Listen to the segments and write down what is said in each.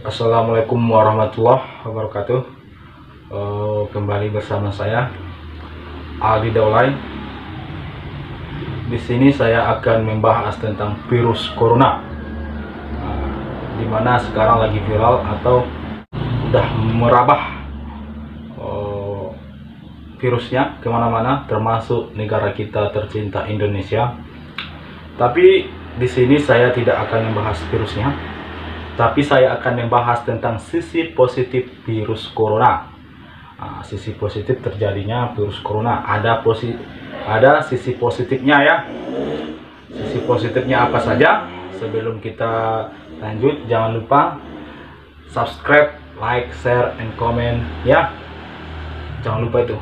Assalamualaikum warahmatullahi wabarakatuh. Kembali bersama saya Aldi Daulay. Di sini saya akan membahas tentang virus corona, di mana sekarang lagi viral atau udah merabah virusnya kemana-mana, termasuk negara kita tercinta Indonesia. Tapi di sini saya tidak akan membahas virusnya, tapi saya akan membahas tentang sisi positif virus corona. Sisi positif terjadinya virus corona, ada sisi positifnya ya. Sisi positifnya apa saja? Sebelum kita lanjut, jangan lupa subscribe, like, share, and comment ya. Jangan lupa itu.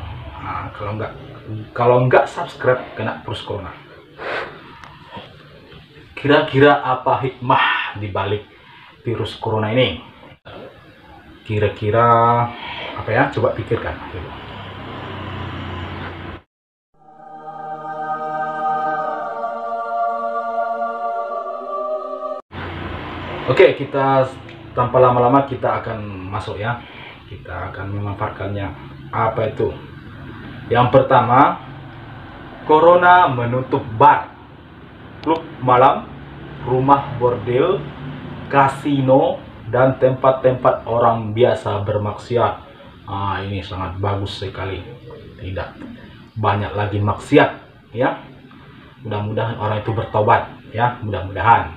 Kalau nggak subscribe, kena virus corona. Kira-kira apa hikmah dibalik virus corona ini? Kira-kira apa ya? Coba pikirkan. Oke, kita tanpa lama-lama kita akan masuk ya. Kita akan memanfaatkannya. Apa itu? Yang pertama, corona menutup bar, klub malam, rumah bordil, kasino, dan tempat-tempat orang biasa bermaksiat. Ini sangat bagus sekali. Tidak banyak lagi maksiat ya. Mudah-mudahan orang itu bertobat ya, mudah-mudahan.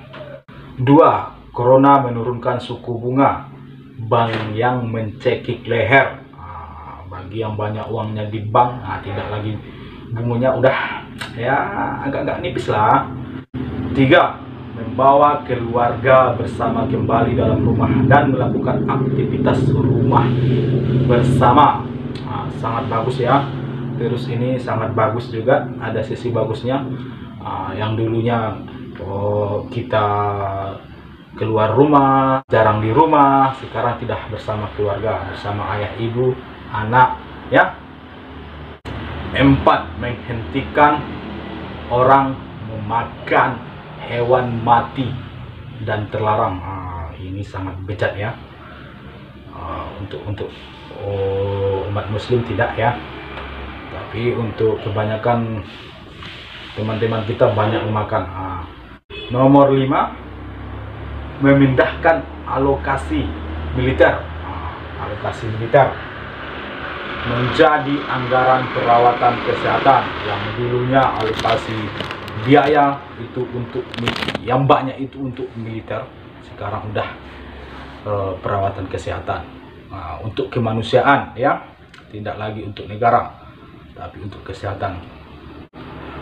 2. Corona menurunkan suku bunga bank yang mencekik leher. Bagi yang banyak uangnya di bank, tidak lagi bunganya, udah ya agak-agak nipis lah. 3. Membawa keluarga bersama kembali dalam rumah dan melakukan aktivitas rumah bersama. Sangat bagus ya, virus ini sangat bagus juga. Ada sisi bagusnya. Yang dulunya kita keluar rumah, jarang di rumah, sekarang tidak bersama keluarga, bersama ayah, ibu, anak ya. 4. Menghentikan orang memakan hewan mati dan terlarang. Ini sangat bejat ya. Untuk umat muslim tidak ya, tapi untuk kebanyakan teman-teman kita banyak memakan. Nomor 5, memindahkan alokasi militer menjadi anggaran perawatan kesehatan. Yang dulunya alokasi biaya itu untuk yang banyak itu untuk militer, sekarang udah perawatan kesehatan, untuk kemanusiaan ya, tidak lagi untuk negara tapi untuk kesehatan.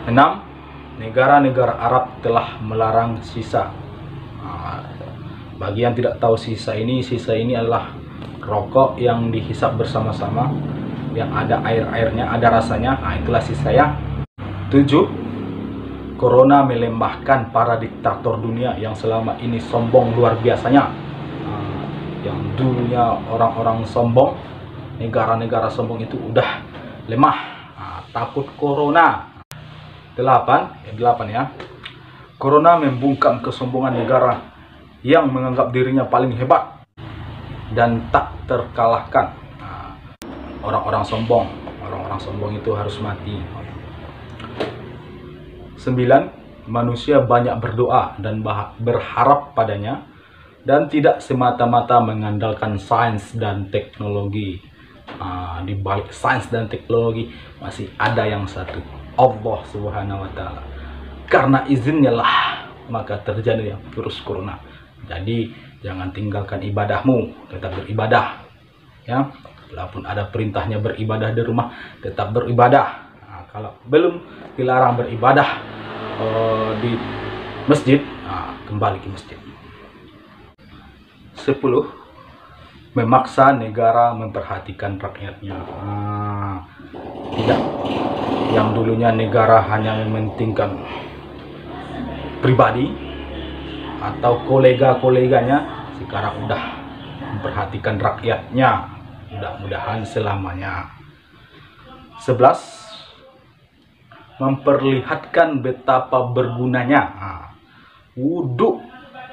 6. Negara-negara Arab telah melarang sisa. Bagi yang tidak tahu sisa ini adalah rokok yang dihisap bersama-sama, yang ada air-airnya, ada rasanya. Itulah sisa ya. 7. Corona melemahkan para diktator dunia yang selama ini sombong luar biasanya. Yang dulunya orang-orang sombong, negara-negara sombong itu udah lemah, takut corona. 8 ya. Corona membungkam kesombongan negara yang menganggap dirinya paling hebat dan tak terkalahkan. Orang-orang sombong itu harus mati. 9. Manusia banyak berdoa dan berharap padanya dan tidak semata-mata mengandalkan sains dan teknologi. Di balik sains dan teknologi masih ada yang satu, Allah Subhanahu wa Ta'ala. Karena izinnya lah maka terjadi virus corona. Jadi jangan tinggalkan ibadahmu, tetap beribadah ya. Walaupun ada perintahnya beribadah di rumah, tetap beribadah. Kalau belum dilarang beribadah di masjid, kembali ke masjid. 10. Memaksa negara memperhatikan rakyatnya. Tidak, yang dulunya negara hanya mementingkan pribadi atau kolega-koleganya, sekarang udah memperhatikan rakyatnya, mudah-mudahan selamanya. 11. Memperlihatkan betapa bergunanya wudhu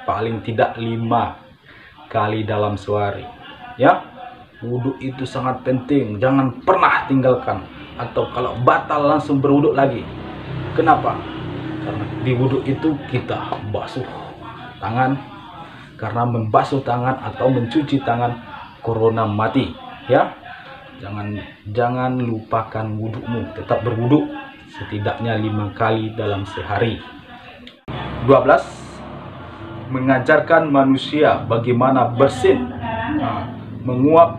paling tidak 5 kali dalam sehari. Ya, wudhu itu sangat penting, jangan pernah tinggalkan. Atau kalau batal langsung berwudhu lagi. Kenapa? Karena di wudhu itu kita basuh tangan. Karena membasuh tangan atau mencuci tangan, corona mati. Ya, jangan lupakan wudhumu, tetap berwudhu setidaknya 5 kali dalam sehari. 12. Mengajarkan manusia bagaimana bersin, menguap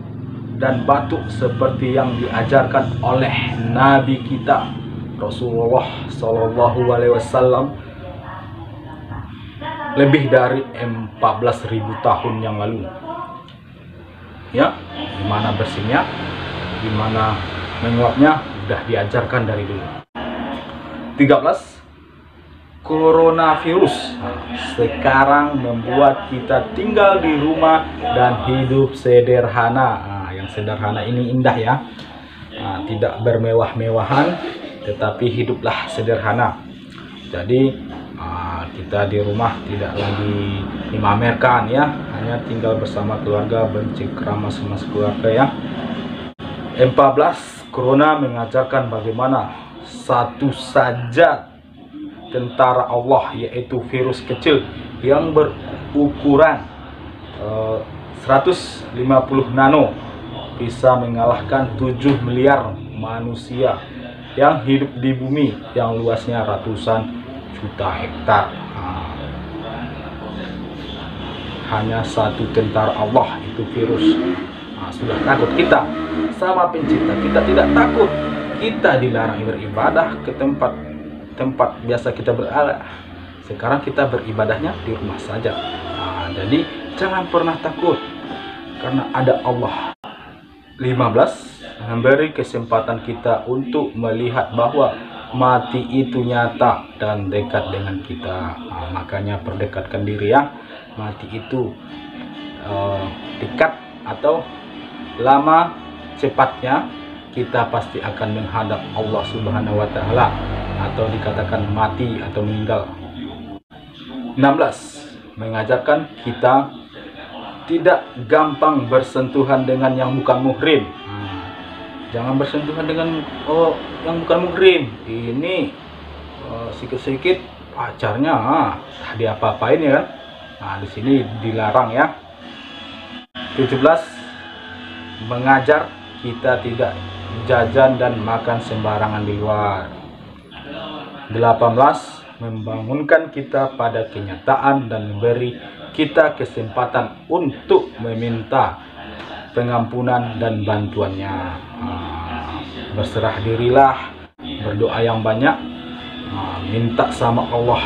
dan batuk seperti yang diajarkan oleh Nabi kita Rasulullah Shallallahu Alaihi Wasallam lebih dari 14.000 tahun yang lalu. Ya, gimana bersinnya, gimana menguapnya, sudah diajarkan dari dulu. 13. Coronavirus sekarang membuat kita tinggal di rumah dan hidup sederhana. Yang sederhana ini indah ya, tidak bermewah-mewahan, tetapi hiduplah sederhana. Jadi kita di rumah tidak lagi dimamerkan ya, hanya tinggal bersama keluarga, bercengkrama sama keluarga ya. 14. Corona mengajarkan bagaimana satu saja tentara Allah, yaitu virus kecil yang berukuran 150 nano bisa mengalahkan 7 miliar manusia yang hidup di bumi yang luasnya ratusan juta hektar. Hanya satu tentara Allah, itu virus. Sudah takut kita sama pencipta, kita tidak takut. Kita dilarang beribadah ke tempat biasa kita berada. Sekarang kita beribadahnya di rumah saja. Jadi jangan pernah takut, karena ada Allah. 15. Memberi kesempatan kita untuk melihat bahwa mati itu nyata dan dekat dengan kita. Makanya perdekatkan diri ya. Mati itu dekat, atau lama cepatnya kita pasti akan menghadap Allah Subhanahu wa Ta'ala, atau dikatakan mati atau meninggal. 16. Mengajarkan kita tidak gampang bersentuhan dengan yang bukan muhrim. Jangan bersentuhan dengan yang bukan muhrim. Ini sedikit-sedikit pacarnya diapa-apain ya kan. Di sini dilarang ya. 17. Mengajar kita tidak jajan dan makan sembarangan di luar. 18. Membangunkan kita pada kenyataan dan memberi kita kesempatan untuk meminta pengampunan dan bantuannya. Berserah dirilah, berdoa yang banyak, minta sama Allah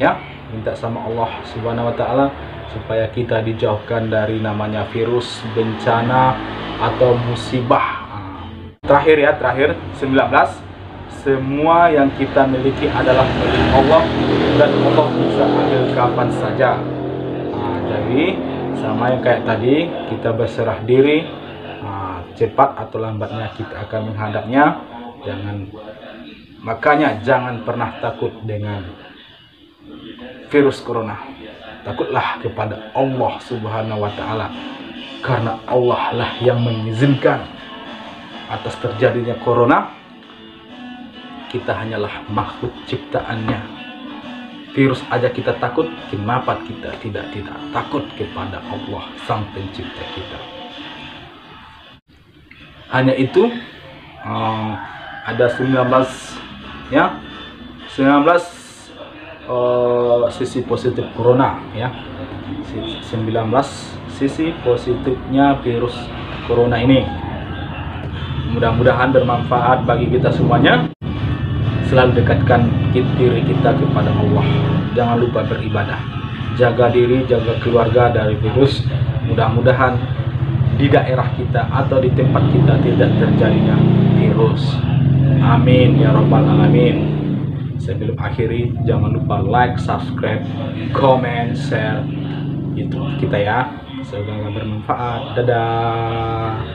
ya, minta sama Allah Subhanahu wa Ta'ala supaya kita dijauhkan dari namanya virus, bencana atau musibah. Terakhir 19. Semua yang kita miliki adalah milik Allah dan Allah bisa ambil kapan saja. Jadi sama yang kayak tadi, kita berserah diri, cepat atau lambatnya kita akan menghadapnya. Makanya jangan pernah takut dengan virus corona. Takutlah kepada Allah Subhanahu wa Ta'ala, karena Allah lah yang mengizinkan atas terjadinya corona. Kita hanyalah makhluk ciptaannya. Virus aja kita takut, kenapa kita tidak takut kepada Allah Sang Pencipta kita? Hanya itu, ada 19 ya, 19 sisi positif corona ya. 19 sisi positifnya virus corona ini. Mudah-mudahan bermanfaat bagi kita semuanya. Selalu dekatkan diri kita kepada Allah. Jangan lupa beribadah. Jaga diri, jaga keluarga dari virus. Mudah-mudahan di daerah kita atau di tempat kita tidak terjadinya virus. Amin ya rabbal alamin. Sebelum akhiri, jangan lupa like, subscribe, comment, share YouTube kita ya. Semoga bermanfaat. Dadah.